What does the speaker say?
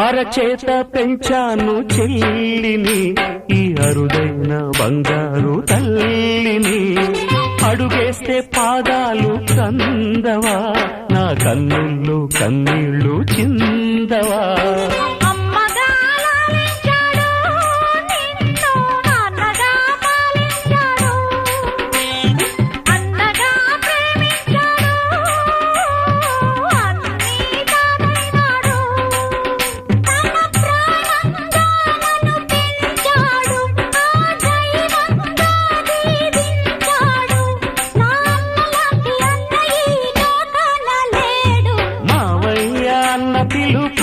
అరచేత పెంచాను చెల్లిని, ఈ అరుదైన బంగారు తల్లిని. అడుగేస్తే పాదాలు కందవా, నా కన్నుల్లో కన్నీళ్ళు చిందవా. పిలుపు